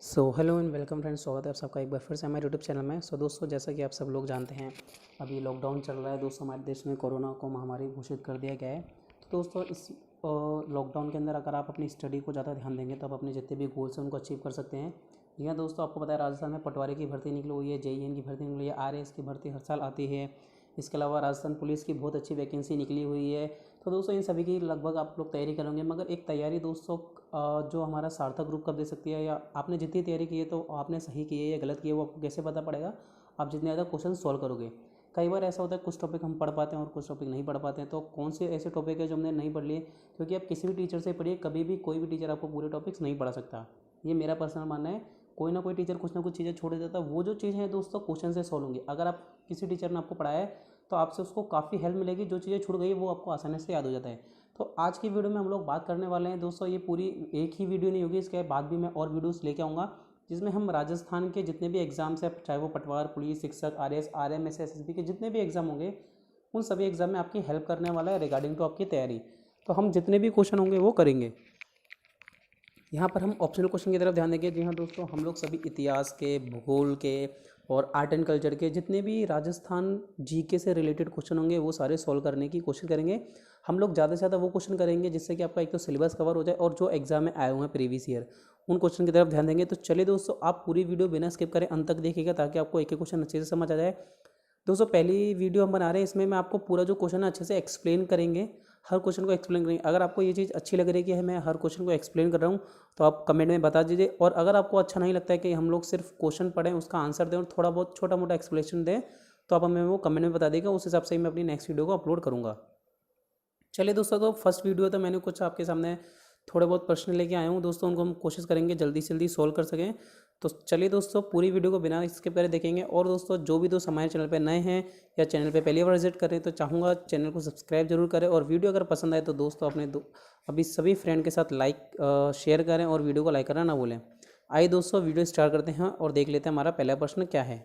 Hello and welcome friends, स्वागत है आप सबका एक बार फिर से हमारे यूट्यूब चैनल में। दोस्तों, जैसा कि आप सब लोग जानते हैं, अभी लॉकडाउन चल रहा है दोस्तों। हमारे देश में कोरोना को महामारी घोषित कर दिया गया है। तो दोस्तों, इस लॉकडाउन के अंदर अगर आप अपनी स्टडी को ज़्यादा ध्यान देंगे तो आप अपने जितने भी गोल्स हैं उनको अचीव कर सकते हैं। यहाँ दोस्तों, आपको पता है राजस्थान में पटवारी की भर्ती निकली हुई है, जेईएन की भर्ती निकली है, आरएएस की भर्ती हर साल आती है। इसके अलावा राजस्थान पुलिस की बहुत अच्छी वैकेंसी निकली हुई है। तो दोस्तों, इन सभी की लगभग आप लोग तैयारी करेंगे, मगर एक तैयारी दोस्तों जो हमारा सार्थक ग्रुप कब दे सकती है, या आपने जितनी तैयारी की है तो आपने सही की है या गलत की है, वो आपको कैसे पता पड़ेगा? आप जितने ज़्यादा क्वेश्चन सॉल्व करोगे। कई बार ऐसा होता है कुछ टॉपिक हम पढ़ पाते हैं और कुछ टॉपिक नहीं पढ़ पाते हैं। तो कौन से ऐसे टॉपिक है जो हमने नहीं पढ़ लिए? क्योंकि आप किसी भी टीचर से पढ़िए, कभी भी कोई भी टीचर आपको पूरे टॉपिक्स नहीं पढ़ा सकता। ये मेरा पर्सनल मानना है। कोई ना कोई टीचर कुछ ना कुछ चीज़ें छोड़ देता है। वो जो चीज़ है दोस्तों क्वेश्चन से सॉल्व होंगी। अगर आप किसी टीचर ने आपको पढ़ाया है तो आपसे उसको काफ़ी हेल्प मिलेगी। जो चीज़ें छूट गई वो आपको आसानी से याद हो जाता है। तो आज की वीडियो में हम लोग बात करने वाले हैं दोस्तों, ये पूरी एक ही वीडियो नहीं होगी, इसके बाद भी मैं और वीडियोस लेके आऊँगा जिसमें हम राजस्थान के जितने भी एग्जाम्स हैं, चाहे वो पटवार, पुलिस, शिक्षक, आरएएस, आरएमएस, एसएसबी के जितने भी एग्जाम होंगे, उन सभी एग्जाम में आपकी हेल्प करने वाला है रिगार्डिंग टू आपकी तैयारी। तो हम जितने भी क्वेश्चन होंगे वो करेंगे। यहाँ पर हम ऑप्शनल क्वेश्चन की तरफ ध्यान देंगे। जी हाँ दोस्तों, हम लोग सभी इतिहास के, भूगोल के और आर्ट एंड कल्चर के जितने भी राजस्थान जीके से रिलेटेड क्वेश्चन होंगे वो सारे सॉल्व करने की कोशिश करेंगे। हम लोग ज़्यादा से ज़्यादा वो क्वेश्चन करेंगे जिससे कि आपका एक तो सिलेबस कवर हो जाए और जो एग्जाम में आए हुए हैं प्रीवियस ईयर, उन क्वेश्चन की तरफ ध्यान देंगे। तो चलिए दोस्तों, आप पूरी वीडियो बिना स्किप करें अंत तक देखिएगा ताकि आपको एक एक क्वेश्चन अच्छे से समझ आ जाए। दोस्तों, पहली वीडियो हम बना रहे हैं, इसमें मैं आपको पूरा जो क्वेश्चन है अच्छे से एक्सप्लेन करेंगे। हर क्वेश्चन को एक्सप्लेन करेंगे। अगर आपको ये चीज़ अच्छी लग रही है कि मैं हर क्वेश्चन को एक्सप्लेन कर रहा हूँ तो आप कमेंट में बता दीजिए। और अगर आपको अच्छा नहीं लगता है कि हम लोग सिर्फ क्वेश्चन पढ़ें, उसका आंसर दें और थोड़ा बहुत छोटा मोटा एक्सप्लेनेशन दें, तो आप हमें वो कमेंट में बता देगा। उस हिसाब से मैं अपनी नेक्स्ट वीडियो को अपलोड करूँगा। चलिए दोस्तों, तो फर्स्ट वीडियो तो मैंने कुछ आपके सामने थोड़े बहुत प्रश्न लेके आया हूँ दोस्तों, उनको हम कोशिश करेंगे जल्दी से जल्दी सोल्व कर सकें। तो चलिए दोस्तों, पूरी वीडियो को बिना स्किप करे देखेंगे। और दोस्तों, जो भी दोस्त हमारे चैनल पे नए हैं या चैनल पे पहली बार विजिट करें तो चाहूँगा चैनल को सब्सक्राइब जरूर करें। और वीडियो अगर पसंद आए तो दोस्तों अपने अभी सभी फ्रेंड के साथ शेयर करें और वीडियो को लाइक करना ना भूलें। आइए दोस्तों, वीडियो स्टार्ट करते हैं और देख लेते हैं हमारा पहला प्रश्न क्या है।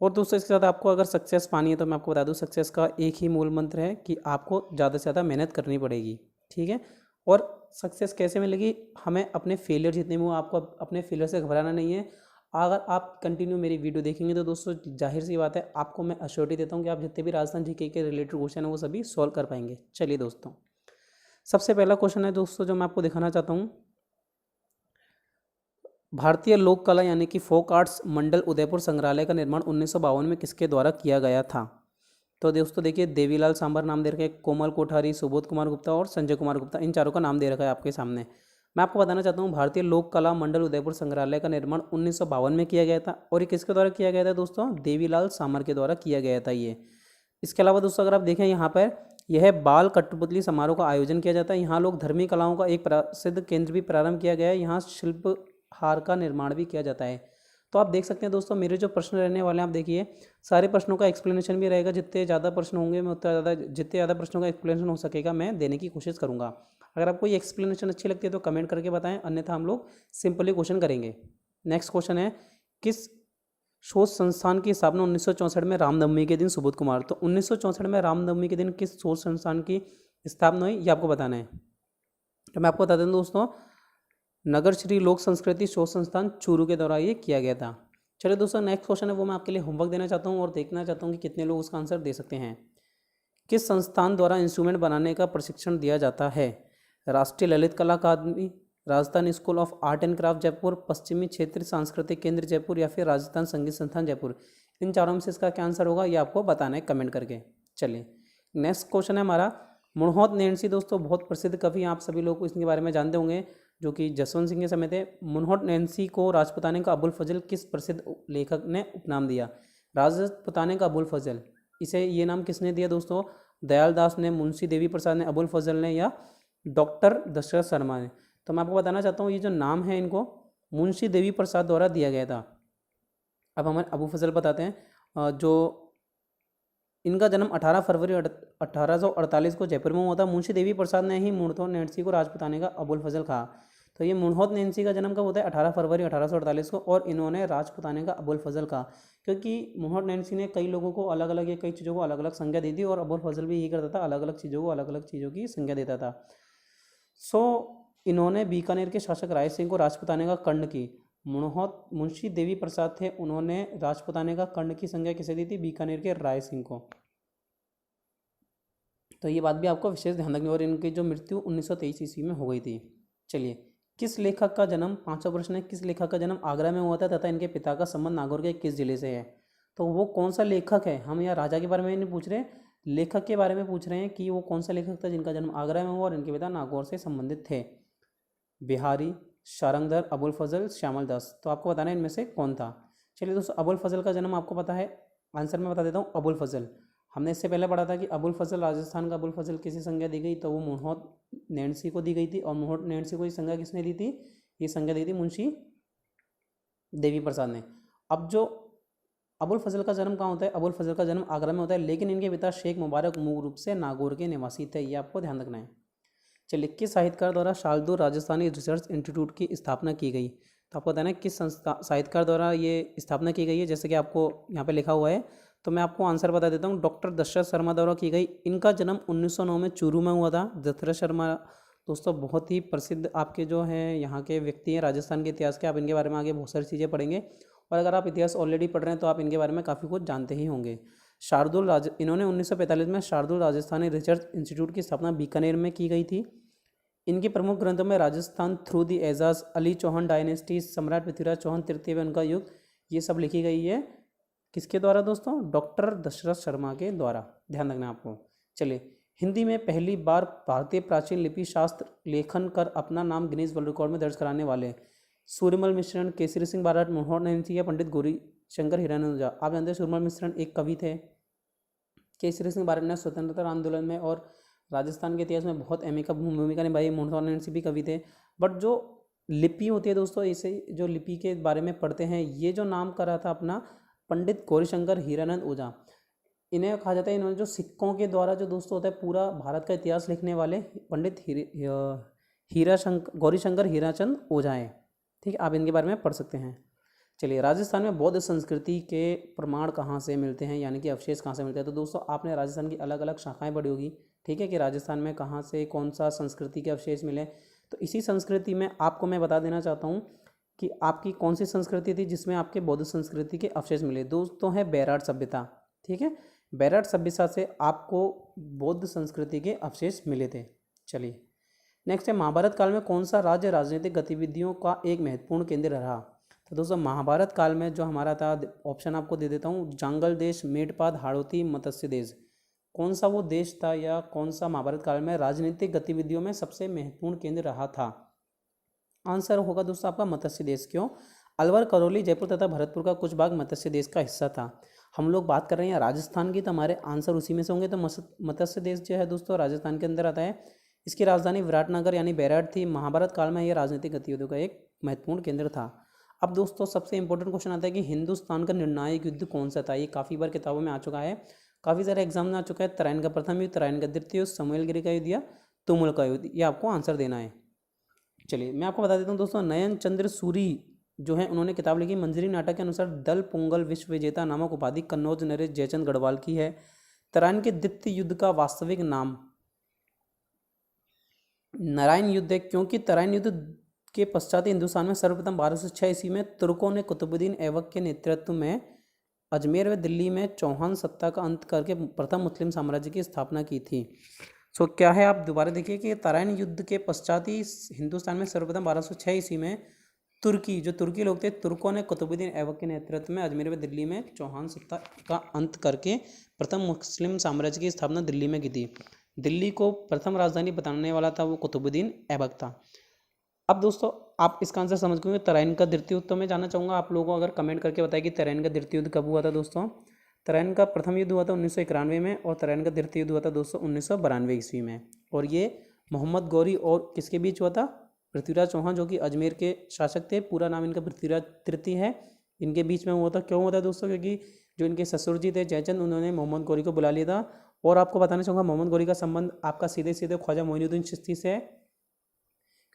और दोस्तों, इसके साथ आपको अगर सक्सेस पानी है तो मैं आपको बता दूं, सक्सेस का एक ही मूल मंत्र है कि आपको ज़्यादा से ज़्यादा मेहनत करनी पड़ेगी। ठीक है। और सक्सेस कैसे मिलेगी? हमें अपने फेलियर जितने भी हो, आपको अपने फेलियर से घबराना नहीं है। अगर आप कंटिन्यू मेरी वीडियो देखेंगे तो दोस्तों जाहिर सी बात है, आपको मैं अश्योरिटी देता हूँ कि आप जितने भी राजस्थान जीके के रिलेटेड क्वेश्चन है वो सभी सॉल्व कर पाएंगे। चलिए दोस्तों, सबसे पहला क्वेश्चन है दोस्तों जो मैं आपको दिखाना चाहता हूँ। भारतीय लोक कला यानी कि फोक आर्ट्स मंडल उदयपुर संग्रहालय का निर्माण 1952 में किसके द्वारा किया गया था? तो दोस्तों देखिए, देवीलाल सांबर नाम दे रखा है, कोमल कोठारी, सुबोध कुमार गुप्ता और संजय कुमार गुप्ता, इन चारों का नाम दे रखा है आपके सामने। मैं आपको बताना चाहता हूँ, भारतीय लोक कला मंडल उदयपुर संग्रहालय का निर्माण 1952 में किया गया था। और ये किसके द्वारा किया गया था दोस्तों? देवीलाल सांबर के द्वारा किया गया था ये। इसके अलावा दोस्तों अगर आप देखें यहाँ पर, यह बाल कठपुतली समारोह का आयोजन किया जाता है। यहाँ लोग धर्मी कलाओं का एक प्रसिद्ध केंद्र भी प्रारंभ किया गया है। यहाँ शिल्प हार का निर्माण भी किया जाता है। तो आप देख सकते हैं दोस्तों, मेरे जो प्रश्न रहने वाले हैं आप देखिए, सारे प्रश्नों का एक्सप्लेनेशन भी रहेगा। जितने ज़्यादा प्रश्न होंगे मैं जितने ज़्यादा प्रश्नों का एक्सप्लेनेशन हो सकेगा मैं देने की कोशिश करूँगा। अगर आपको ये एक्सप्लेनेशन अच्छी लगती है तो कमेंट करके बताएं, अन्यथा हम लोग सिंपली क्वेश्चन करेंगे। नेक्स्ट क्वेश्चन है, किस शोध संस्थान की स्थापना 1964 में रामनवमी के दिन? सुबोध कुमार। तो 1964 में रामनवमी के दिन किस शोध संस्थान की स्थापना हुई, ये आपको बताना है। तो मैं आपको बता दूं दोस्तों, नगर श्री लोक संस्कृति शोध संस्थान चूरू के द्वारा ये किया गया था। चलिए दोस्तों, नेक्स्ट क्वेश्चन है वो मैं आपके लिए होमवर्क देना चाहता हूँ और देखना चाहता हूँ कि कितने लोग उसका आंसर दे सकते हैं। किस संस्थान द्वारा इंस्ट्रूमेंट बनाने का प्रशिक्षण दिया जाता है? Rashtriya Lalit Kala Akademi, Rajasthan school of art and craft Jaipur, पश्चिमी क्षेत्र सांस्कृतिक केंद्र जयपुर या फिर राजस्थान संगीत संस्थान जयपुर। इन चारों में से इसका क्या आंसर होगा ये आपको बताना है कमेंट करके। चलिए, नेक्स्ट क्वेश्चन है हमारा, मुणहोत नैन्सी दोस्तों बहुत प्रसिद्ध कवि, आप सभी लोग इसके बारे में जानते होंगे, जो कि जसवंत सिंह के समय थे। मुणहोत नैन्सी को राजपुताने का अबुल फजल किस प्रसिद्ध लेखक ने उपनाम दिया? राजपुताने का अबुल फजल, इसे ये नाम किसने दिया दोस्तों? दयाल दास ने, मुंशी देवी प्रसाद ने, अबुल फजल ने या डॉक्टर दशरथ शर्मा ने? तो मैं आपको बताना चाहता हूँ, ये जो नाम है इनको मुंशी देवी प्रसाद द्वारा दिया गया था। अब हमें अबू फजल बताते हैं। जो इनका जन्म 18 फरवरी 1848 को जयपुर में हुआ था। मुंशी देवी प्रसाद ने ही मुणहोत नैन्सी को राजपुताने का अबुल फजल कहा। तो ये मुणहोत नैन्सी का जन्म कब होता है? 18 फरवरी 1848 को, और इन्होंने राजपुताने का अबुल फजल कहा क्योंकि मुणहोत नैन्सी ने कई लोगों को अलग अलग या कई चीज़ों को अलग अलग संज्ञा दी थी, और अबुल फजल भी यही करता था, अलग अलग चीज़ों को अलग अलग चीज़ों की संज्ञा देता था। सो इन्होंने बीकानेर के शासक राय सिंह को राजपुताने का कर्ण की। मुंशी देवी प्रसाद थे, उन्होंने राजपुताने का कर्ण की संज्ञा किसे दी थी? बीकानेर के राय सिंह को। तो ये बात भी आपको विशेष ध्यान रखनी, और इनकी जो मृत्यु 1923 ईस्वी में हो गई थी। चलिए, किस लेखक का जन्म, पांचवा प्रश्न है, किस लेखक का जन्म आगरा में हुआ था तथा इनके पिता का संबंध नागौर के किस जिले से है? तो वो कौन सा लेखक है, हम यहाँ राजा के बारे में नहीं पूछ रहे, लेखक के बारे में पूछ रहे हैं कि वो कौन सा लेखक था जिनका जन्म आगरा में हुआ और इनके पिता नागौर से संबंधित थे। बिहारी, शारंगधर, अबुल फजल, श्यामल दास। तो आपको बताना है इनमें से कौन था। चलिए दोस्तों, अबुल फजल का जन्म आपको पता है, आंसर मैं बता देता हूँ। अबुल फजल, हमने इससे पहले पढ़ा था कि अबुल फजल, राजस्थान का अबुल फजल किसी संज्ञा दी गई, तो वो मोहम्मद नैन्सी को दी गई थी। और मोहम्मद नैन्सी को ये संज्ञा किसने दी थी? ये संज्ञा दी थी मुंशी देवी प्रसाद ने। अब जो अबुल फजल का जन्म कहाँ होता है? अबुल फजल का जन्म आगरा में होता है, लेकिन इनके पिता शेख मुबारक मूल रूप से नागौर के निवासी थे, ये आपको ध्यान रखना है। चलिए, किस साहित्यकार द्वारा शार्दुल राजस्थानी रिसर्च इंस्टीट्यूट की स्थापना की गई? तो आपको बताना है किस संस्था साहित्यकार द्वारा ये स्थापना की गई है, जैसे कि आपको यहाँ पे लिखा हुआ है, तो मैं आपको आंसर बता देता हूँ। डॉक्टर दशरथ शर्मा द्वारा की गई। इनका जन्म 1909 में चूरू में हुआ था। दशरथ शर्मा दोस्तों बहुत ही प्रसिद्ध आपके जो हैं यहाँ के व्यक्ति हैं राजस्थान के इतिहास के, आप इनके बारे में आगे बहुत सारी चीज़ें पढ़ेंगे, और अगर आप इतिहास ऑलरेडी पढ़ रहे हैं तो आप इनके बारे में काफ़ी कुछ जानते ही होंगे। इन्होंने 1945 में शार्दुल राजस्थानी रिसर्च इंस्टीट्यूट की स्थापना बीकानेर में की गई थी। इनके प्रमुख ग्रंथों में Rajasthan through the ages, early Chauhan dynasty, सम्राट पृथ्वीराज चौहान तृतीय व उनका युग, ये सब लिखी गई है। किसके द्वारा दोस्तों? डॉक्टर दशरथ शर्मा के द्वारा, ध्यान रखना आपको। चलिए, हिंदी में पहली बार भारतीय प्राचीन लिपि शास्त्र लेखन कर अपना नाम गिनीज वर्ल्ड रिकॉर्ड में दर्ज कराने वाले सूर्यमल मिश्रण, केसरी सिंह बारट, मोहन नैन्सी या पंडित गौरी शंकर हिरानंद ओझा? आप जानते हैं सूर्यमल मिश्रण एक कवि थे। केसरी सिंह बारट ने स्वतंत्रता आंदोलन में और राजस्थान के इतिहास में बहुत अहम भूमिका निभाई। मोहन नैन्सी भी कवि थे। बट जो लिपि होती है दोस्तों, इसे जो लिपि के बारे में पढ़ते हैं, ये जो नाम करा था अपना पंडित गौरीशंकर हीरानंद ओझा, इन्हें कहा जाता है, इन्होंने जो सिक्कों के द्वारा जो दोस्तों होता है पूरा भारत का इतिहास लिखने वाले पंडित गौरीशंकर हीराचंद ओझा हैं। ठीक है, आप इनके बारे में पढ़ सकते हैं। चलिए, राजस्थान में बौद्ध संस्कृति के प्रमाण कहाँ से मिलते हैं, यानी कि अवशेष कहाँ से मिलते हैं? तो दोस्तों आपने राजस्थान की अलग अलग शाखाएं पढ़ी होगी, ठीक है, कि राजस्थान में कहाँ से कौन सा संस्कृति के अवशेष मिले। तो इसी संस्कृति में आपको मैं बता देना चाहता हूँ कि आपकी कौन सी संस्कृति थी जिसमें आपके बौद्ध संस्कृति के अवशेष मिले। दोस्तों है बैराट सभ्यता। ठीक है, बैराट सभ्यता से आपको बौद्ध संस्कृति के अवशेष मिले थे। चलिए, नेक्स्ट है, महाभारत काल में कौन सा राज्य राजनीतिक गतिविधियों का एक महत्वपूर्ण केंद्र रहा? तो दोस्तों महाभारत काल में जो हमारा था, ऑप्शन आपको दे देता हूँ, जांगल देश, मेड़पाद, हाड़ौती, मत्स्य देश। कौन सा वो देश था या कौन सा महाभारत काल में राजनीतिक गतिविधियों में सबसे महत्वपूर्ण केंद्र रहा था? आंसर होगा दोस्तों आपका मत्स्य देश। क्यों? अलवर, करौली, जयपुर तथा भरतपुर का कुछ भाग मत्स्य देश का हिस्सा था। हम लोग बात कर रहे हैं राजस्थान की, तो हमारे आंसर उसी में से होंगे। तो मत्स्य देश जो है दोस्तों राजस्थान के अंदर आता है। इसकी राजधानी विराटनगर यानी बैराट थी। महाभारत काल में यह राजनीतिक गतिविधियों का एक महत्वपूर्ण केंद्र था। अब दोस्तों सबसे इंपॉर्टेंट क्वेश्चन आता है कि हिंदुस्तान का निर्णायक युद्ध कौन सा था? ये काफ़ी बार किताबों में आ चुका है, काफ़ी सारे एग्जाम में आ चुका है। तराइन का प्रथम युद्ध, तराइन का द्वितीय युद्ध, समुएलगिरी का युद्ध या तुमुल का युद्ध, ये आपको आंसर देना है। चलिए, मैं आपको बता देता हूँ दोस्तों, नयन चंद्र सूरी जो है उन्होंने किताब लिखी मंजरी नाटक के अनुसार दल पोंगल विश्व विजेता नामक उपाधि कन्नौज नरेश जयचंद गढ़वाल की है। तराइन के द्वितीय युद्ध का वास्तविक नाम नारायण युद्ध है, क्योंकि तराइन युद्ध के पश्चात हिंदुस्तान में सर्वप्रथम 1206 ईस्वी में तुर्कों ने कुतुबुद्दीन ऐबक के नेतृत्व में अजमेर व दिल्ली में चौहान सत्ता का अंत करके प्रथम मुस्लिम साम्राज्य की स्थापना की थी। सो क्या है, आप दोबारा देखिए कि तराइन युद्ध के पश्चात ही हिंदुस्तान में सर्वप्रथम 1206 ईस्वी में तुर्की लोग थे, तुर्कों ने कुतुबुद्दीन ऐबक के नेतृत्व में अजमेर व दिल्ली में चौहान सत्ता का अंत करके प्रथम मुस्लिम साम्राज्य की स्थापना दिल्ली में की थी। दिल्ली को प्रथम राजधानी बताने वाला था वो कुतुबुद्दीन ऐबक था। अब दोस्तों आप इसका आंसर समझ गए। तराइन का द्वितीय युद्ध तो मैं जानना चाहूँगा आप लोगों को अगर कमेंट करके बताए कि तराइन का द्वितीय युद्ध कब हुआ था। दोस्तों तराइन का प्रथम युद्ध हुआ था 1991 में और तराइन का द्वितीय युद्ध हुआ था दोस्तों 1992 ईस्वी में। और ये मोहम्मद गौरी और किसके बीच हुआ था? पृथ्वीराज चौहान जो कि अजमेर के शासक थे, पूरा नाम इनका पृथ्वीराज तृतीय है, इनके बीच में हुआ था। क्यों हुआ था दोस्तों? क्योंकि जो इनके ससुर जी थे जयचंद, उन्होंने मोहम्मद गौरी को बुला लिया था। और आपको बताना चाहूँगा मोहम्मद गौरी का संबंध आपका सीधे सीधे ख्वाजा मोइनुद्दीन चिश्ती से है,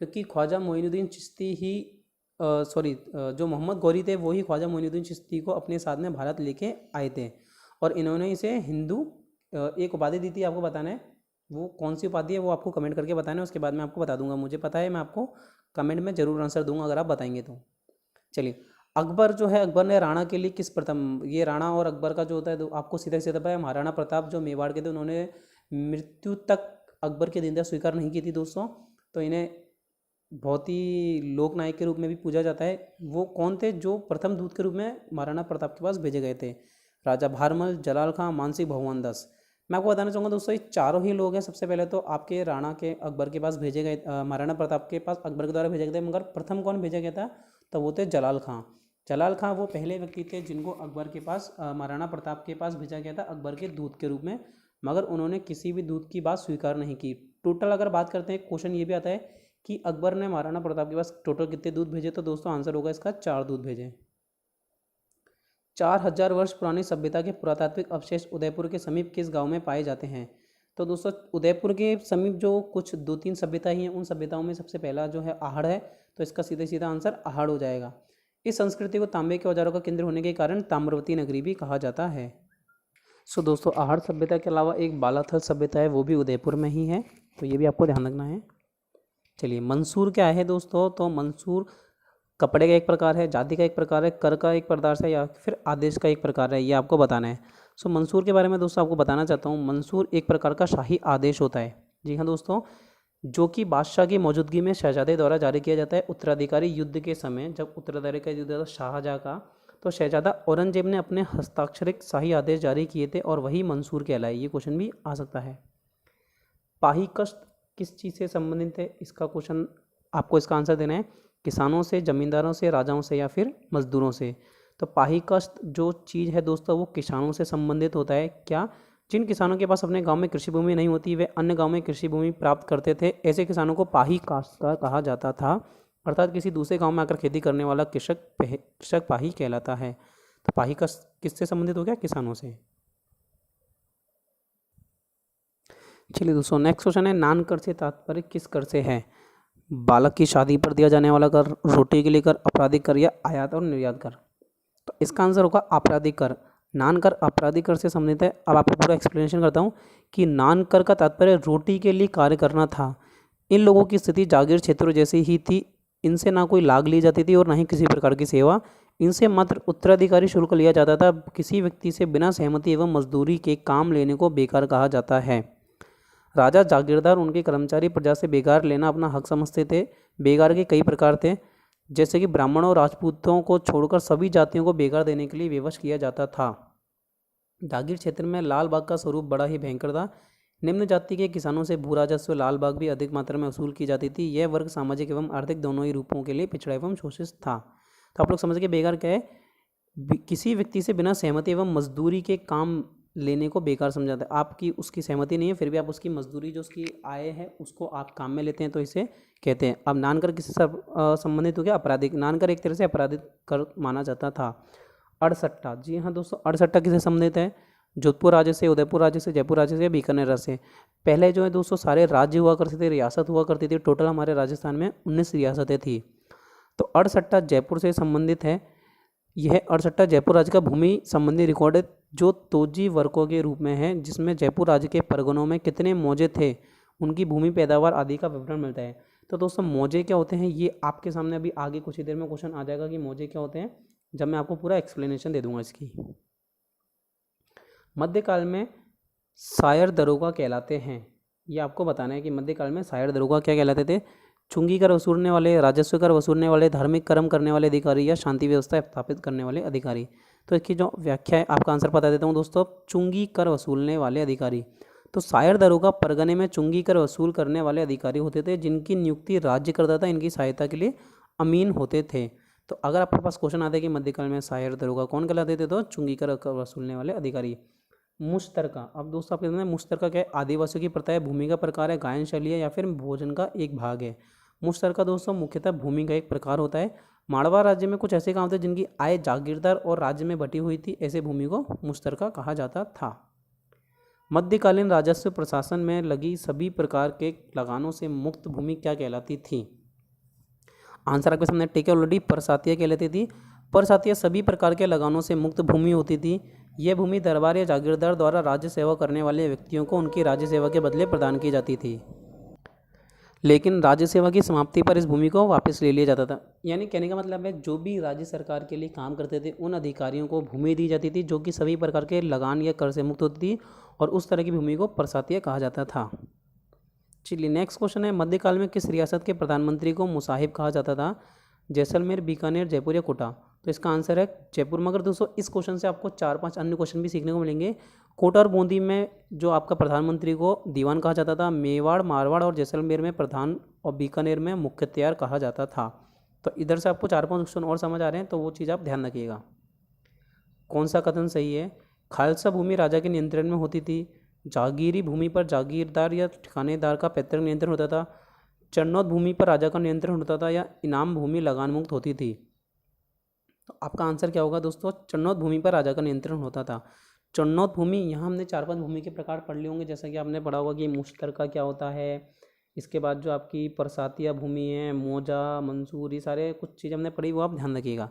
क्योंकि ख्वाजा मोइनुद्दीन चिश्ती ही जो मोहम्मद गौरी थे वो ही ख्वाजा मोइनुद्दीन चिश्ती को अपने साथ में भारत लेके आए थे और इन्होंने इसे हिंदू एक उपाधि दी थी। आपको बताना है वो कौन सी उपाधि है वो आपको कमेंट करके बताना है, उसके बाद मैं आपको बता दूंगा। मुझे पता है, मैं आपको कमेंट में ज़रूर आंसर दूंगा अगर आप बताएंगे तो। चलिए, अकबर जो है, अकबर ने राणा के लिए किस प्रथम, ये राणा और अकबर का जो होता है तो आपको सीधा सीधा पता है, महाराणा प्रताप जो मेवाड़ के थे उन्होंने मृत्यु तक अकबर की निंदा स्वीकार नहीं की थी दोस्तों। तो इन्हें बहुत ही लोकनायक के रूप में भी पूजा जाता है। वो कौन थे जो प्रथम दूत के रूप में महाराणा प्रताप के पास भेजे गए थे? राजा भारमल, जलाल खां, मानसिंह भगवान दास। मैं आपको बताना चाहूँगा दोस्तों, ये चारों ही लोग हैं। सबसे पहले तो आपके राणा के अकबर के पास भेजे गए, महाराणा प्रताप के पास अकबर के द्वारा भेजे गए थे, मगर प्रथम कौन भेजा गया था? तो वो थे जलाल खां। जलाल खां वो पहले व्यक्ति थे जिनको अकबर के पास, महाराणा प्रताप के पास भेजा गया था अकबर के दूत के रूप में, मगर उन्होंने किसी भी दूत की बात स्वीकार नहीं की। टोटल अगर बात करते हैं, क्वेश्चन ये भी आता है कि अकबर ने महाराणा प्रताप के पास टोटल कितने दूत भेजे, तो दोस्तों आंसर होगा इसका 4 दूत भेजे। 4000 वर्ष पुरानी सभ्यता के पुरातात्विक अवशेष उदयपुर के समीप किस गांव में पाए जाते हैं? तो दोस्तों उदयपुर के समीप जो कुछ 2-3 सभ्यता ही हैं, उन सभ्यताओं में सबसे पहला जो है आहड़ है, तो इसका सीधा सीधा आंसर आहड़ हो जाएगा। इस संस्कृति को तांबे के औजारों का केंद्र होने के कारण ताम्रवती नगरी भी कहा जाता है। सो दोस्तों आहड़ सभ्यता के अलावा एक बालाथल सभ्यता है, वो भी उदयपुर में ही है, तो ये भी आपको ध्यान रखना है। चलिए, मंसूर क्या है दोस्तों? तो मंसूर कपड़े का एक प्रकार है, जाति का एक प्रकार है, कर का एक पदार्थ है, या फिर आदेश का एक प्रकार है, ये आपको बताना है। सो मंसूर के बारे में दोस्तों आपको बताना चाहता हूँ। मंसूर एक प्रकार का शाही आदेश होता है, जी हाँ दोस्तों, जो कि बादशाह की मौजूदगी में शहजादे द्वारा जारी किया जाता है। उत्तराधिकारी युद्ध के समय जब उत्तराधिकारी का युद्ध था शाहजहाँ का, तो शहजादा औरंगजेब ने अपने हस्ताक्षरित शाही आदेश जारी किए थे और वही मंसूर कहलाए। ये क्वेश्चन भी आ सकता है। पाही कष्ट किस चीज़ से संबंधित है? इसका क्वेश्चन आपको इसका आंसर देना है। किसानों से, जमींदारों से, राजाओं से, या फिर मजदूरों से? तो पाही कष्ट जो चीज़ है दोस्तों वो किसानों से संबंधित होता है। क्या? जिन किसानों के पास अपने गांव में कृषि भूमि नहीं होती, वे अन्य गांव में कृषि भूमि प्राप्त करते थे, ऐसे किसानों को पाही काश्तकार कहा जाता था। अर्थात किसी दूसरे गांव में आकर खेती करने वाला कृषक पाही कहलाता है। तो पाही कष्ट किससे संबंधित हो गया? किसानों से। चलिए दोस्तों, नेक्स्ट क्वेश्चन है, नान कर से तात्पर्य किस कर से है? बालक की शादी पर दिया जाने वाला कर, रोटी के लिए कर, आपराधिक कर, या आयात और निर्यात कर? तो इसका आंसर होगा आपराधिक कर। नान कर आपराधिक कर से संबंधित है। अब आपको पूरा एक्सप्लेनेशन करता हूँ कि नान कर का तात्पर्य रोटी के लिए कार्य करना था। इन लोगों की स्थिति जागीर क्षेत्रों जैसी ही थी। इनसे ना कोई लाग ली जाती थी और ना ही किसी प्रकार की सेवा। इनसे मात्र उत्तराधिकारी शुल्क लिया जाता था। किसी व्यक्ति से बिना सहमति एवं मजदूरी के काम लेने को बेकार कहा जाता है। राजा, जागीरदार, उनके कर्मचारी प्रजा से बेगार लेना अपना हक समझते थे। बेगार के कई प्रकार थे, जैसे कि ब्राह्मणों और राजपूतों को छोड़कर सभी जातियों को बेगार देने के लिए विवश किया जाता था। जागीर क्षेत्र में लाल बाग का स्वरूप बड़ा ही भयंकर था। निम्न जाति के किसानों से भू राजस्व, लाल बाग भी अधिक मात्रा में वसूल की जाती थी। यह वर्ग सामाजिक एवं आर्थिक दोनों ही रूपों के लिए पिछड़ा एवं शोषित था। तो आप लोग समझ के बेगार क्या है? किसी व्यक्ति से बिना सहमति एवं मजदूरी के काम लेने को बेकार समझा था। आपकी उसकी सहमति नहीं है, फिर भी आप उसकी मजदूरी जो उसकी आय है उसको आप काम में लेते हैं, तो इसे कहते हैं। अब नानकर किससे संबंधित हो गया? आपराधिक। नानकर एक तरह से आपराधिक कर माना जाता था। अड़सट्टा, जी हाँ दोस्तों, अड़सट्टा किससे संबंधित है? जोधपुर राज्य से, उदयपुर राज्य से, जयपुर राज्य से, बीकानेर राज्य से। पहले जो है दोस्तों सारे राज्य हुआ करते थे, रियासत हुआ करती थी। टोटल हमारे राजस्थान में 19 रियासतें थी। तो अड़सट्टा जयपुर से संबंधित है। यह अड़सट्टा जयपुर राज्य का भूमि संबंधी रिकॉर्ड है, जो तोजी वर्गों के रूप में है, जिसमें जयपुर राज्य के परगनों में कितने मौजे थे, उनकी भूमि, पैदावार आदि का विवरण मिलता है। तो दोस्तों मौजे क्या होते हैं, ये आपके सामने अभी आगे कुछ ही देर में क्वेश्चन आ जाएगा कि मौजे क्या होते हैं, जब मैं आपको पूरा एक्सप्लेनेशन दे दूंगा इसकी। मध्यकाल में शायर दरोगा कहलाते हैं। ये आपको बताना है कि मध्यकाल में शायर दरोगा क्या कहलाते थे? चुंगी कर वसूलने वाले, राजस्व कर वसूलने वाले, धार्मिक कर्म करने वाले अधिकारी, या शांति व्यवस्था स्थापित करने वाले अधिकारी। तो इसकी जो व्याख्या है, आपका आंसर बता देता हूँ दोस्तों। चुंगी कर वसूलने वाले अधिकारी। तो शायर दरोगा परगने में चुंगी कर वसूल करने वाले अधिकारी होते थे, जिनकी नियुक्ति राज्य करता था। इनकी सहायता के लिए अमीन होते थे। तो अगर आपके पास क्वेश्चन आता है कि मध्यकाल में शायर दरोगा कौन कहलाते थे, तो चुंगी कर वसूलने वाले अधिकारी। मुश्तरका, अब दोस्तों आपके सामने मुश्तरका क्या है? आदिवासियों की प्रथा है, भूमि का प्रकार है, गायन शैली है, या फिर भोजन का एक भाग है। मुश्तरका दोस्तों मुख्यतः भूमि का एक प्रकार होता है। मारवाड़ राज्य में कुछ ऐसे गांव थे जिनकी आय जागीरदार और राज्य में बटी हुई थी। ऐसे भूमि को मुश्तरका कहा जाता था। मध्यकालीन राजस्व प्रशासन में लगी सभी प्रकार के लगानों से मुक्त भूमि क्या कहलाती थी? आंसर आपके सामने टेक ऑलरेडी परसातिया कहलाती थी। परसातिया सभी प्रकार के लगानों से मुक्त भूमि होती थी। यह भूमि दरबार या जागीरदार द्वारा राज्य सेवा करने वाले व्यक्तियों को उनकी राज्य सेवा के बदले प्रदान की जाती थी, लेकिन राज्य सेवा की समाप्ति पर इस भूमि को वापस ले लिया जाता था। यानी कहने का मतलब है, जो भी राज्य सरकार के लिए काम करते थे उन अधिकारियों को भूमि दी जाती थी जो कि सभी प्रकार के लगान या कर से मुक्त होती थी, और उस तरह की भूमि को प्रशातीय कहा जाता था। चलिए नेक्स्ट क्वेश्चन है, मध्यकाल में किस रियासत के प्रधानमंत्री को मुसाहिब कहा जाता था? जैसलमेर, बीकानेर, जयपुर या कोटा? तो इसका आंसर है जयपुर। मगर दोस्तों इस क्वेश्चन से आपको 4-5 अन्य क्वेश्चन भी सीखने को मिलेंगे। कोटा और बूंदी में जो आपका प्रधानमंत्री को दीवान कहा जाता था, मेवाड़, मारवाड़ और जैसलमेर में प्रधान और बीकानेर में मुख्तियार कहा जाता था। तो इधर से आपको 4-5 क्वेश्चन और समझ आ रहे हैं, तो वो चीज़ आप ध्यान रखिएगा। कौन सा कथन सही है? खालसा भूमि राजा के नियंत्रण में होती थी। जागीरी भूमि पर जागीरदार या ठिकानेदार का पैतृक नियंत्रण होता था। चरणौत भूमि पर राजा का नियंत्रण होता था, या इनाम भूमि लगान मुक्त होती थी? तो आपका आंसर क्या होगा दोस्तों? चरणौत भूमि पर राजा का नियंत्रण होता था। चरणौत भूमि, यहाँ हमने 4-5 भूमि के प्रकार पढ़ लिए होंगे, जैसा कि आपने पढ़ा होगा कि मुश्तरका क्या होता है। इसके बाद जो आपकी परसातिया भूमि है, मौजा, मंसूर, ये सारे कुछ चीज़ें हमने पढ़ी, वो आप ध्यान रखिएगा।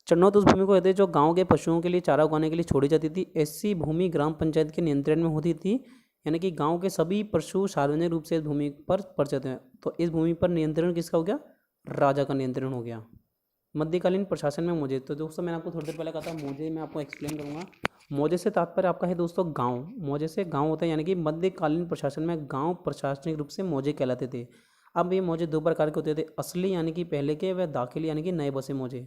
चरणौत उस भूमि को कहते हैं जो गांव के पशुओं के लिए चारा उगाने के लिए छोड़ी जाती थी। ऐसी भूमि ग्राम पंचायत के नियंत्रण में होती थी, यानी कि गांव के सभी पशु सार्वजनिक रूप से इस भूमि पर पड़ जाते हैं। तो इस भूमि पर नियंत्रण किसका हो गया? राजा का नियंत्रण हो गया। मध्यकालीन प्रशासन में मौजे, तो दोस्तों मैंने आपको थोड़ी देर पहले कहा था मौजे, मैं आपको एक्सप्लेन करूँगा। मौजे से तात्पर्य आपका है दोस्तों गांव। मौजे से गांव होता है, यानी कि मध्यकालीन प्रशासन में गांव प्रशासनिक रूप से मौजे कहलाते थे। अब ये मौजे 2 प्रकार के होते थे, असली यानी कि पहले के, व दाखिली यानी कि नए बसे मौजे।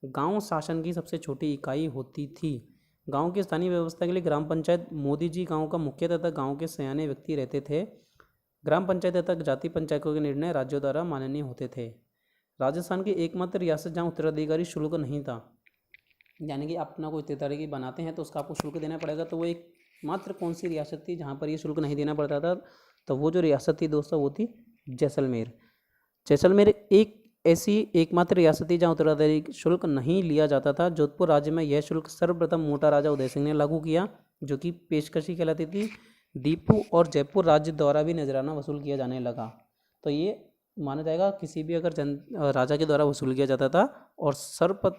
गांव शासन की सबसे छोटी इकाई होती थी। गांव की स्थानीय व्यवस्था के लिए ग्राम पंचायत मोदी जी गांव का मुखिया तथा गांव के सयाने व्यक्ति रहते थे। ग्राम पंचायत तथा जाति पंचायतों के निर्णय राज्यों द्वारा माननीय होते थे। राजस्थान की एकमात्र रियासत जहाँ उत्तराधिकारी शुल्क नहीं था, यानी कि अपना कोई उत्तराधिकारी बनाते हैं तो उसका आपको शुल्क देना पड़ेगा, तो वो एक मात्र कौन सी रियासत थी जहाँ पर ये शुल्क नहीं देना पड़ता था? तो वो जो रियासत थी दोस्तों वो थी जैसलमेर। जैसलमेर एक ऐसी एकमात्र रियासत थी जहाँ उत्तराधिकारी शुल्क नहीं लिया जाता था। जोधपुर राज्य में यह शुल्क सर्वप्रथम मोटा राजा उदय सिंह ने लागू किया, जो कि पेशकशी कहलाती थी। दीपू और जयपुर राज्य द्वारा भी नजराना वसूल किया जाने लगा। तो ये माना जाएगा किसी भी अगर राजा के द्वारा वसूल किया जाता था। और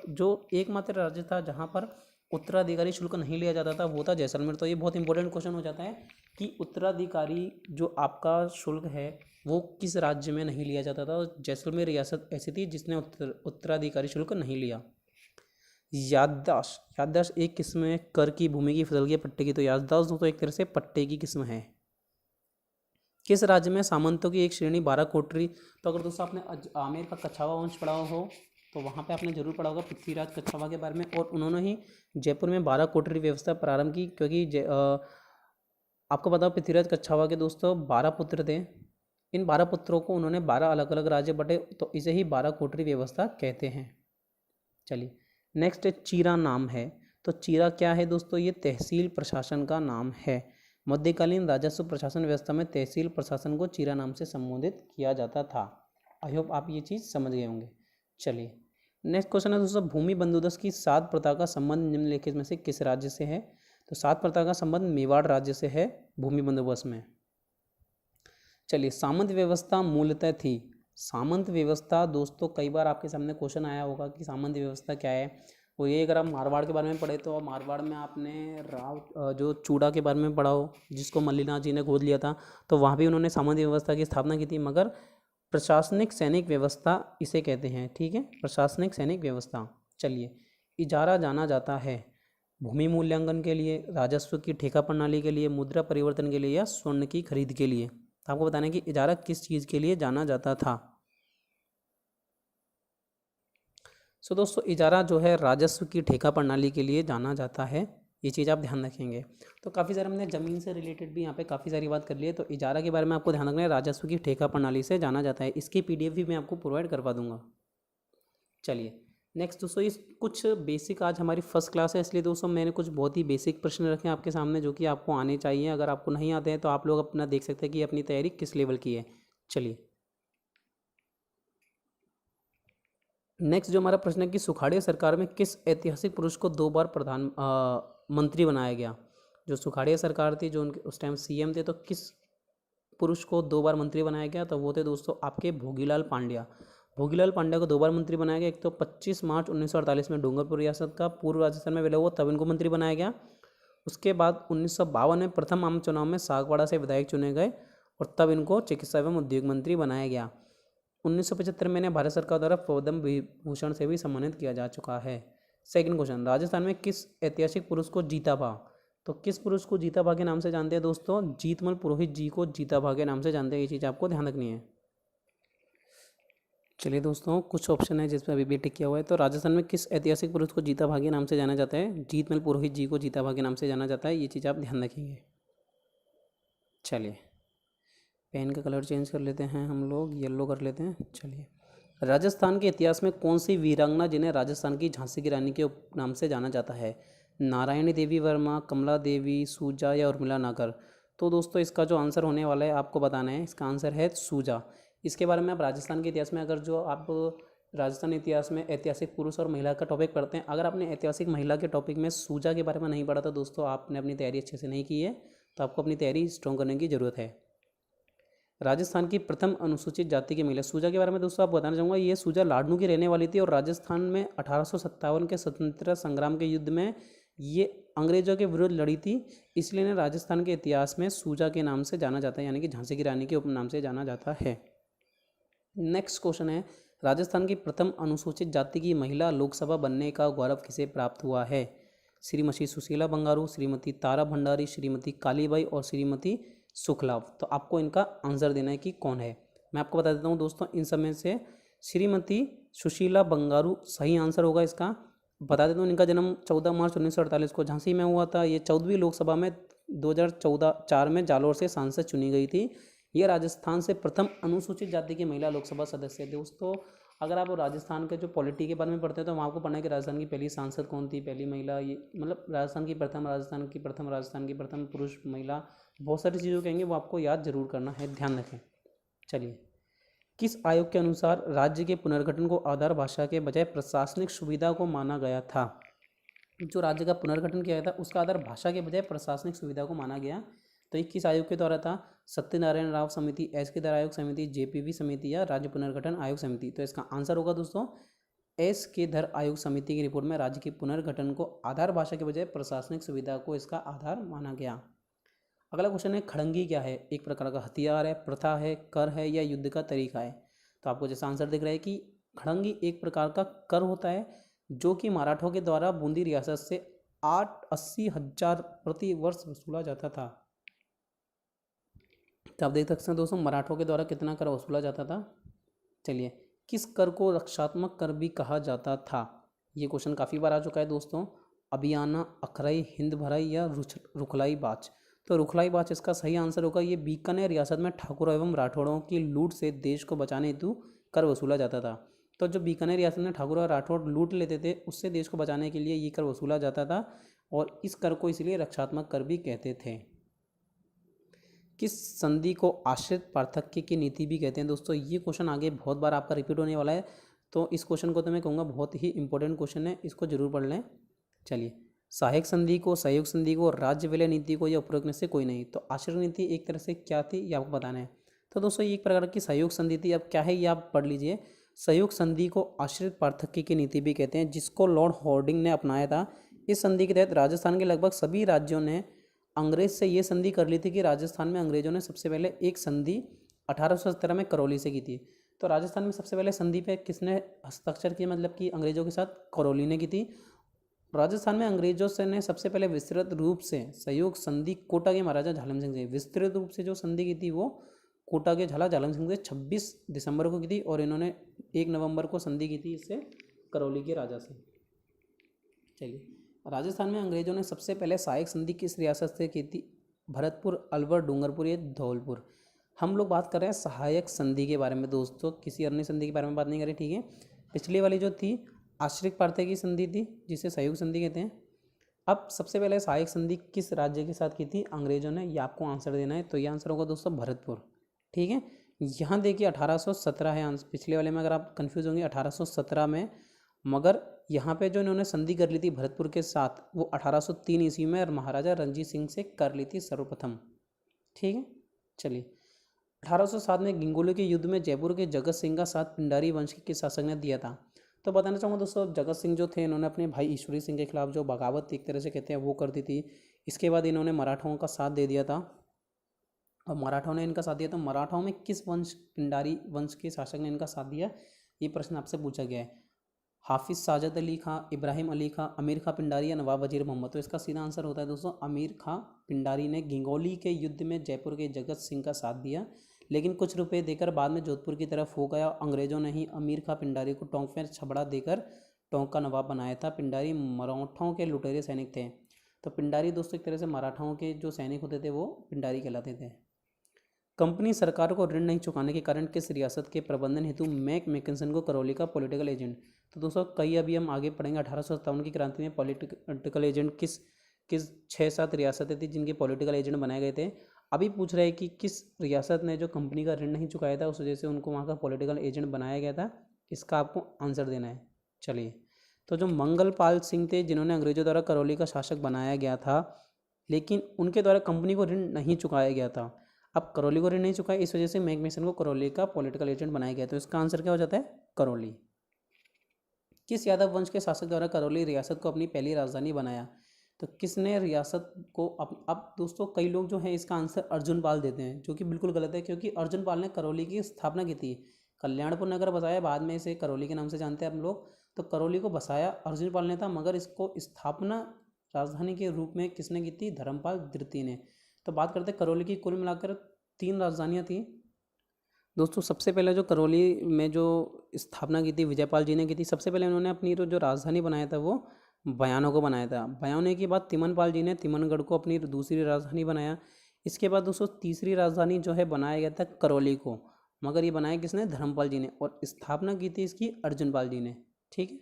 जो एकमात्र राज्य था जहाँ पर उत्तराधिकारी शुल्क नहीं लिया जाता था वो था जैसलमेर। तो ये बहुत इंपॉर्टेंट क्वेश्चन हो जाता है कि उत्तराधिकारी जो आपका शुल्क है वो किस राज्य में नहीं लिया जाता था। जैसलमेर रियासत ऐसी थी जिसने उत्तराधिकारी शुल्क नहीं लिया। याददाश्त एक किस्म है कर की, भूमि की, फसल की, पट्टे की। तो याददाश्त तो एक तरह से पट्टे की किस्म है। किस राज्य में सामंतों की एक श्रेणी 12 कोटरी? तो अगर दोस्तों आपने आमेर का कछावा वंश पढ़ा हो तो वहाँ पे आपने जरूर पढ़ा होगा पृथ्वीराज कछावा के बारे में, और उन्होंने ही जयपुर में 12 कोटरी व्यवस्था प्रारंभ की। क्योंकि आपको पता हो पृथ्वीराज कछावा के दोस्तों 12 पुत्र थे। इन 12 पुत्रों को उन्होंने 12 अलग अलग राज्य बटे, तो इसे ही 12 कोटरी व्यवस्था कहते हैं। चलिए नेक्स्ट चीरा नाम है। तो चीरा क्या है दोस्तों? ये तहसील प्रशासन का नाम है। मध्यकालीन राजस्व प्रशासन व्यवस्था में तहसील प्रशासन को चीरा नाम से संबोधित किया जाता था। आई होप आप ये चीज़ समझ गए होंगे। चलिए नेक्स्ट क्वेश्चन है दोस्तों, भूमि बंदोबस्त की 7 प्रथा का संबंध निम्नलिखित में से किस राज्य से है? तो 7 प्रथा का संबंध मेवाड़ राज्य से है भूमि बंदोबस्त में। चलिए सामंत व्यवस्था मूलतः थी। सामंत व्यवस्था दोस्तों कई बार आपके सामने क्वेश्चन आया होगा कि सामंत व्यवस्था क्या है। वो ये अगर आप मारवाड़ के बारे में पढ़े तो मारवाड़ में आपने राव जो चूड़ा के बारे में पढ़ा हो, जिसको मल्लीनाथ जी ने गोद लिया था, तो वहाँ भी उन्होंने सामंत व्यवस्था की स्थापना की थी। मगर प्रशासनिक सैनिक व्यवस्था इसे कहते हैं, ठीक है, प्रशासनिक सैनिक व्यवस्था। चलिए इजारा जाना जाता है भूमि मूल्यांकन के लिए, राजस्व की ठेका प्रणाली के लिए, मुद्रा परिवर्तन के लिए, या स्वर्ण की खरीद के लिए। तो आपको बताना है कि इजारा किस चीज़ के लिए जाना जाता था। सो दोस्तों इजारा जो है राजस्व की ठेका प्रणाली के लिए जाना जाता है, ये चीज़ आप ध्यान रखेंगे। तो काफ़ी सारे हमने ज़मीन से रिलेटेड भी यहाँ पे काफ़ी सारी बात कर ली है। तो इजारा के बारे में आपको ध्यान रखना है, राजस्व की ठेका प्रणाली से जाना जाता है। इसकी PDF भी मैं आपको प्रोवाइड करवा दूंगा। चलिए नेक्स्ट दोस्तों, इस कुछ बेसिक, आज हमारी फर्स्ट क्लास है इसलिए दोस्तों मैंने कुछ बहुत ही बेसिक प्रश्न रखे हैं आपके सामने जो कि आपको आने चाहिए। अगर आपको नहीं आते हैं तो आप लोग अपना देख सकते हैं कि अपनी तैयारी किस लेवल की है। चलिए नेक्स्ट जो हमारा प्रश्न है कि सुखाड़िया सरकार में किस ऐतिहासिक पुरुष को 2 बार मंत्री बनाया गया? जो सुखाड़िया सरकार थी, जो उनके उस टाइम CM थे, तो किस पुरुष को 2 बार मंत्री बनाया गया? तो वो थे दोस्तों आपके भोगीलाल पांड्या। भोगीलाल पांड्या को 2 बार मंत्री बनाया गया। एक तो 25 मार्च 1948 में डूंगरपुर रियासत का पूर्व राजस्थान में विलय हुआ, तब इनको मंत्री बनाया गया। उसके बाद 1952 में प्रथम आम चुनाव में सागवाड़ा से विधायक चुने गए और तब इनको चिकित्सा एवं उद्योग मंत्री बनाया गया। 1975 में इन्हें भारत सरकार द्वारा पद्म विभूषण से भी सम्मानित किया जा चुका है। सेकंड क्वेश्चन, राजस्थान में किस ऐतिहासिक पुरुष को जीताभा, तो किस पुरुष को जीताभा के नाम से जानते हैं दोस्तों? जीतमल पुरोहित जी को जीताभा के नाम से जानते हैं। ये चीज़ आपको ध्यान रखनी है। चलिए दोस्तों, कुछ ऑप्शन है जिस पर अभी भी टिक किया हुआ है। तो राजस्थान में किस ऐतिहासिक पुरुष को जीताभा के नाम से जाना जाता है? जीतमल पुरोहित जी को जीताभा के नाम से जाना जाता है। ये चीज़ आप ध्यान रखेंगे। चलिए, पेन का कलर चेंज कर लेते हैं हम लोग, येलो कर लेते हैं। चलिए, राजस्थान के इतिहास में कौन सी वीरांगना जिन्हें राजस्थान की झांसी की रानी के नाम से जाना जाता है? नारायणी देवी वर्मा, कमला देवी, सूजा या उर्मिला नागर? तो दोस्तों इसका जो आंसर होने वाला है आपको बताना है। इसका आंसर है सूजा। इसके बारे में आप राजस्थान के इतिहास में, अगर जो आप राजस्थान इतिहास में ऐतिहासिक पुरुष और महिला का टॉपिक पढ़ते हैं, अगर आपने ऐतिहासिक महिला के टॉपिक में सूजा के बारे में नहीं पढ़ा तो दोस्तों आपने अपनी तैयारी अच्छे से नहीं की है। तो आपको अपनी तैयारी स्ट्रॉन्ग करने की ज़रूरत है। राजस्थान की प्रथम अनुसूचित जाति की महिला, सूजा के बारे में दोस्तों आप बताना चाहूँगा। ये सूजा लाडनू की रहने वाली थी और राजस्थान में 1857 के स्वतंत्रता संग्राम के युद्ध में ये अंग्रेजों के विरुद्ध लड़ी थी, इसलिए इन्हें राजस्थान के इतिहास में सूजा के नाम से जाना जाता है, यानी कि झांसी की रानी के उपनाम से जाना जाता है। नेक्स्ट क्वेश्चन है, राजस्थान की प्रथम अनुसूचित जाति की महिला लोकसभा बनने का गौरव किसे प्राप्त हुआ है? श्रीमती सुशीला बंगारू, श्रीमती तारा भंडारी, श्रीमती कालीबाई और श्रीमती सुखलाव? तो आपको इनका आंसर देना है कि कौन है। मैं आपको बता देता हूँ दोस्तों, इन सब में से श्रीमती सुशीला बंगारू सही आंसर होगा इसका। बता देता हूँ, इनका जन्म 14 मार्च 1948 को झांसी में हुआ था। ये 14वीं लोकसभा में 2014-4 में जालोर से सांसद चुनी गई थी। ये राजस्थान से प्रथम अनुसूचित जाति की महिला लोकसभा सदस्य थे। दोस्तों अगर आप राजस्थान के जो पॉलिटी के बारे में पढ़ते हैं तो वहाँ आपको पढ़ना है कि राजस्थान की पहली सांसद कौन थी, पहली महिला, ये मतलब राजस्थान की प्रथम पुरुष महिला, बहुत सारी चीज़ों कहेंगे वो आपको याद जरूर करना है, ध्यान रखें। चलिए, किस आयोग के अनुसार राज्य के पुनर्गठन को आधार भाषा के बजाय प्रशासनिक सुविधा को माना गया था? जो राज्य का पुनर्गठन किया गया था उसका आधार भाषा के बजाय प्रशासनिक सुविधा को माना गया। तो ये किस आयोग के द्वारा था? सत्यनारायण राव समिति, एस के धर आयोग समिति, जेपीवी समिति या राज्य पुनर्गठन आयोग समिति? तो इसका आंसर होगा दोस्तों एस के धर आयोग समिति की रिपोर्ट में राज्य के पुनर्गठन को आधार भाषा के बजाय प्रशासनिक सुविधा को इसका आधार माना गया। अगला क्वेश्चन है, खड़ंगी क्या है? एक प्रकार का हथियार है, प्रथा है, कर है या युद्ध का तरीका है? तो आपको जैसा आंसर दिख रहा है कि खड़ंगी एक प्रकार का कर होता है जो कि मराठों के द्वारा बूंदी रियासत से 80,000 प्रति वर्ष वसूला जाता था। तो आप देख सकते हैं दोस्तों मराठों के द्वारा कितना कर वसूला जाता था। चलिए, किस कर को रक्षात्मक कर भी कहा जाता था? ये क्वेश्चन काफ़ी बार आ चुका है दोस्तों। अभियाना, अखराई, हिंद भराई या रुखलाई बाच? तो रुखलाई बाच इसका सही आंसर होगा। ये बीकानेर रियासत में ठाकुरों एवं राठौड़ों की लूट से देश को बचाने हेतु कर वसूला जाता था। तो जो बीकानेर रियासत में ठाकुर और राठौड़ लूट लेते थे उससे देश को बचाने के लिए ये कर वसूला जाता था और इस कर को इसलिए रक्षात्मक कर भी कहते थे। किस संधि को आश्रित पार्थक्य की नीति भी कहते हैं? दोस्तों ये क्वेश्चन आगे बहुत बार आपका रिपीट होने वाला है, तो इस क्वेश्चन को तो मैं कहूँगा बहुत ही इंपॉर्टेंट क्वेश्चन है, इसको जरूर पढ़ लें। चलिए, सहायक संधि को, सहयोग संधि को, राज्य विलय नीति को या उपरोक्त में से कोई नहीं? तो आश्रित नीति एक तरह से क्या थी ये आपको बताना है। तो दोस्तों ये एक प्रकार की सहयोग संधि थी। अब क्या है ये आप पढ़ लीजिए। सहयोग संधि को आश्रित पार्थक्य की नीति भी कहते हैं, जिसको लॉर्ड हॉर्डिंग ने अपनाया था। इस संधि के तहत राजस्थान के लगभग सभी राज्यों ने अंग्रेज से ये संधि कर ली थी कि राजस्थान में अंग्रेजों ने सबसे पहले एक संधि 1817 में करौली से की थी। तो राजस्थान में सबसे पहले संधि पे किसने हस्ताक्षर किए, मतलब कि अंग्रेजों के साथ करौली ने की थी। राजस्थान में अंग्रेजों से ने सबसे पहले विस्तृत रूप से सहयोग संधि कोटा के महाराजा झालम सिंह से विस्तृत रूप से जो संधि की थी वो कोटा के झाला झालम सिंह से 26 दिसंबर को की थी और इन्होंने 1 नवंबर को संधि की थी इससे करौली के राजा से। चलिए, राजस्थान में अंग्रेजों ने सबसे पहले सहायक संधि किस रियासत से की थी? भरतपुर, अलवर, डूंगरपुर या धौलपुर? हम लोग बात कर रहे हैं सहायक संधि के बारे में दोस्तों, किसी अन्य संधि के बारे में बात नहीं करें, ठीक है। पिछली वाली जो थी आश्रित पार्थक्य की संधि थी जिसे सहयोग संधि कहते हैं। अब सबसे पहले सहायक संधि किस राज्य के साथ की थी अंग्रेजों ने, ये आपको आंसर देना है। तो ये आंसर होगा दोस्तों भरतपुर, ठीक है। यहाँ देखिए 1817 है आंसर, पिछले वाले में अगर आप कंफ्यूज होंगे 1817 में, मगर यहाँ पे जो इन्होंने संधि कर ली थी भरतपुर के साथ वो 1803 ईस्वी में महाराजा रणजीत सिंह से कर ली थी सर्वप्रथम, ठीक है। चलिए, 1807 में गिंगोली के युद्ध में जयपुर के जगत सिंह का साथ पिंडारी वंश के किस शासक ने दिया था? तो बताना चाहूँगा दोस्तों, जगत सिंह जो थे इन्होंने अपने भाई ईश्वरी सिंह के खिलाफ जो बगावत एक तरह से कहते हैं वो कर दी थी। इसके बाद इन्होंने मराठाओं का साथ दे दिया था और मराठाओं ने इनका साथ दिया। तो मराठाओं में किस वंश, पिंडारी वंश के शासक ने इनका साथ दिया, ये प्रश्न आपसे पूछा गया है। हाफिज साजद अली खां, इब्राहिम अली खां, अमीर खां पिंडारी या नवाब वजीर मोहम्मद? तो इसका सीधा आंसर होता है दोस्तों अमीर खां पिंडारी ने गिंगोली के युद्ध में जयपुर के जगत सिंह का साथ दिया, लेकिन कुछ रुपए देकर बाद में जोधपुर की तरफ हो गया। अंग्रेजों ने ही अमीर खां पिंडारी को टोंक में छबड़ा देकर टोंक का नवाब बनाया था। पिंडारी मराठाओं के लुटेरे सैनिक थे। तो पिंडारी दोस्तों एक तरह से मराठाओं के जो सैनिक होते थे वो पिंडारी कहलाते थे। कंपनी सरकार को ऋण नहीं चुकाने के कारण किस रियासत के प्रबंधन हेतु मैकिन्सन को करौली का पॉलिटिकल एजेंट? तो दोस्तों कई अभी हम आगे पढ़ेंगे। 1857 की क्रांति में पॉलिटिकल एजेंट किस किस 6-7 रियासतें थी जिनके पॉलिटिकल एजेंट बनाए गए थे। अभी पूछ रहे हैं कि किस रियासत ने जो कंपनी का ऋण नहीं चुकाया था उस वजह से उनको वहाँ का पॉलिटिकल एजेंट बनाया गया था। इसका आपको आंसर देना है। चलिए, तो जो मंगलपाल सिंह थे जिन्होंने अंग्रेजों द्वारा करौली का शासक बनाया गया था, लेकिन उनके द्वारा कंपनी को ऋण नहीं चुकाया गया था। अब करौली को ऋण नहीं चुकाया, इस वजह से मैकमिसन को करौली का पॉलिटिकल एजेंट बनाया गया। तो इसका आंसर क्या हो जाता है? करौली। किस यादव वंश के शासक द्वारा करौली रियासत को अपनी पहली राजधानी बनाया? तो किसने रियासत को अब दोस्तों कई लोग जो है इसका आंसर अर्जुन पाल देते हैं, जो कि बिल्कुल गलत है, क्योंकि अर्जुन पाल ने करौली की स्थापना की थी। कल्याणपुर नगर बसाया, बाद में इसे करौली के नाम से जानते हैं हम लोग। तो करौली को बसाया अर्जुन पाल ने था, मगर इसको स्थापना राजधानी के रूप में किसने की थी? धर्मपाल द्वितीय ने। तो बात करते हैं करौली की। कुल मिलाकर 3 राजधानियाँ थी दोस्तों। सबसे पहले जो करौली में जो स्थापना की थी विजयपाल जी ने की थी। सबसे पहले उन्होंने अपनी जो राजधानी बनाया था वो बयानों को बनाया था। बयाने के बाद तिमनपाल जी ने तिमनगढ़ को अपनी दूसरी राजधानी बनाया। इसके बाद दोस्तों तीसरी राजधानी जो है बनाया गया था करौली को, मगर ये बनाया किसने? धर्मपाल जी ने। और स्थापना की थी इसकी अर्जुनपाल जी ने। ठीक है,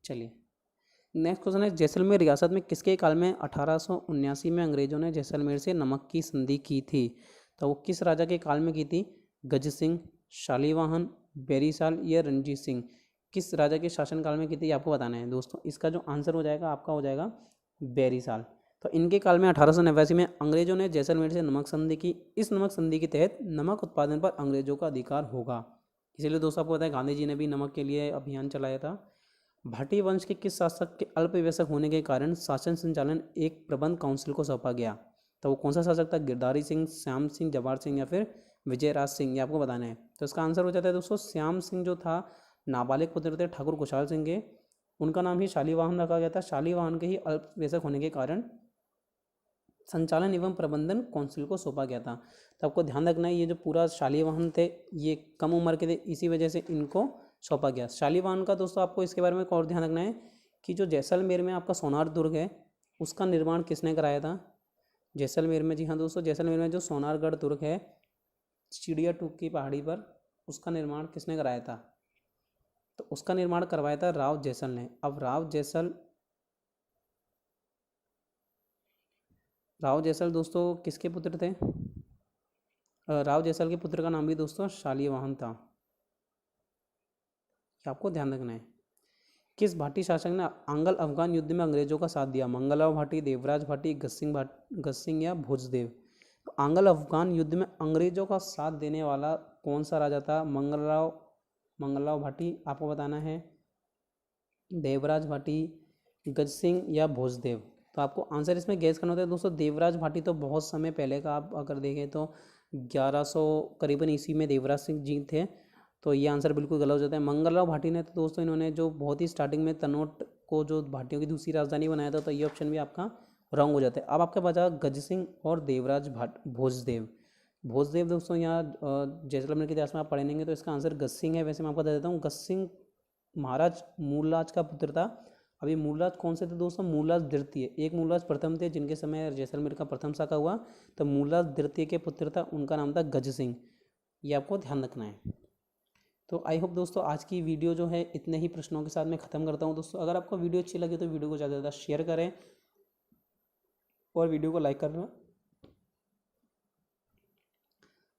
चलिए नेक्स्ट क्वेश्चन है, जैसलमेर रियासत में किसके काल में 1879 में अंग्रेजों ने जैसलमेर से नमक की संधि की थी? तो वो किस राजा के काल में की थी? गज सिंह, शालीवाहन, बेरीसाल या रणजीत सिंह? किस राजा के शासनकाल में की थी आपको बताना है दोस्तों। इसका जो आंसर हो जाएगा आपका हो जाएगा बेरीसाल। तो इनके काल में 1889 में अंग्रेजों ने जैसलमेर से नमक संधि की। इस नमक संधि के तहत नमक उत्पादन पर अंग्रेजों का अधिकार होगा। इसीलिए दोस्तों आपको पता है गांधी जी ने भी नमक के लिए अभियान चलाया था। भाटी वंश के किस शासक के अल्पवयस्क होने के कारण शासन संचालन एक प्रबंध काउंसिल को सौंपा गया? तो वो कौन सा शासक था? गिरधारी सिंह, श्याम सिंह, जवाहर सिंह या फिर विजयराज सिंह? ये आपको बताना है। तो इसका आंसर हो जाता है दोस्तों श्याम सिंह जो था नाबालिग पुत्र थे ठाकुर खुशहाल सिंह के, उनका नाम ही शालीवाहन रखा गया था। शालीवाहन के ही अल्पवयस्क होने के कारण संचालन एवं प्रबंधन काउंसिल को सौंपा गया था। तो आपको ध्यान रखना है ये जो पूरा शालीवाहन थे ये कम उम्र के थे, इसी वजह से इनको सौंपा गया। शालीवाहन का दोस्तों आपको इसके बारे में और ध्यान रखना है कि जो जैसलमेर में आपका सोनार दुर्ग है उसका निर्माण किसने कराया था? जैसलमेर में, जी हाँ दोस्तों, जैसलमेर में जो सोनारगढ़ दुर्ग है चिड़िया टूक की पहाड़ी पर, उसका निर्माण किसने कराया था? तो उसका निर्माण करवाया था राव जैसल ने। अब राव जैसल दोस्तों किसके पुत्र थे? राव जैसल के पुत्र का नाम भी दोस्तों शालीवाहन था। आपको ध्यान रखना है। किस भाटी शासक ने आंग्ल अफगान युद्ध में अंग्रेजों का साथ दिया? मंगलराव भाटी, देवराज भाटी, गजसिंह या भोजदेव? तो आंग्ल अफगान युद्ध में अंग्रेजों का साथ देने वाला कौन सा राजा था? मंगलराव भाटी आपको बताना है, देवराज भाटी, गजसिंह या भोजदेव? तो आपको आंसर इसमें गैस करना होता है दोस्तों देवराज भाटी। तो बहुत समय पहले का आप अगर देखें तो 1100 करीबन ईस्वी में देवराज सिंह जी थे। तो ये आंसर बिल्कुल गलत हो जाता है। मंगलराव भाटी ने तो दोस्तों इन्होंने जो बहुत ही स्टार्टिंग में तनोट को जो भाटियों की दूसरी राजधानी बनाया था, तो ये ऑप्शन भी आपका रॉन्ग हो जाता है। अब आपके बचा गज सिंह और देवराज भोजदेव दोस्तों यहाँ जैसलमेर के इतिहास में आप पढ़ेंगे तो इसका आंसर गज सिंह है। वैसे मैं आपको बता देता हूँ गज सिंह महाराज मूलराज का पुत्र था। अभी मूलराज कौन से थे दोस्तों? मूलराज द्वितीय, एक मूलराज प्रथम थे जिनके समय जैसलमेर का प्रथम शाखा हुआ, तो मूलराज द्वितीय के पुत्र था, उनका नाम था गज सिंह। ये आपको ध्यान रखना है। तो आई होप दोस्तों आज की वीडियो जो है इतने ही प्रश्नों के साथ मैं ख़त्म करता हूँ। दोस्तों अगर आपको वीडियो अच्छी लगी तो वीडियो को ज़्यादा से ज़्यादा शेयर करें और वीडियो को लाइक करना।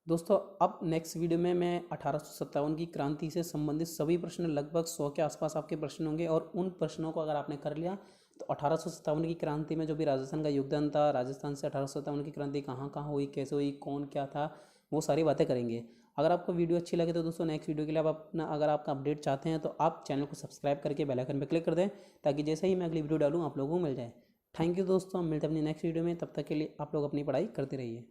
दोस्तों अब नेक्स्ट वीडियो में मैं 1857 की क्रांति से संबंधित सभी प्रश्न, लगभग 100 के आसपास आपके प्रश्न होंगे, और उन प्रश्नों को अगर आपने कर लिया तो 1857 की क्रांति में जो भी राजस्थान का योगदान था, राजस्थान से 1857 की क्रांति कहाँ कहाँ हुई, कैसे हुई, कौन क्या था, वो सारी बातें करेंगे। अगर आपको वीडियो अच्छी लगे तो दोस्तों नेक्स्ट वीडियो के लिए आप अपना अगर आपका अपडेट चाहते हैं तो आप चैनल को सब्सक्राइब करके बेल आइकन पर क्लिक कर दें, ताकि जैसे ही मैं अगली वीडियो डालूँ आप लोगों को मिल जाए। थैंक यू दोस्तों, हम मिलते हैं अपनी नेक्स्ट वीडियो में। तब तक के लिए आप लोग अपनी पढ़ाई करते रहिए।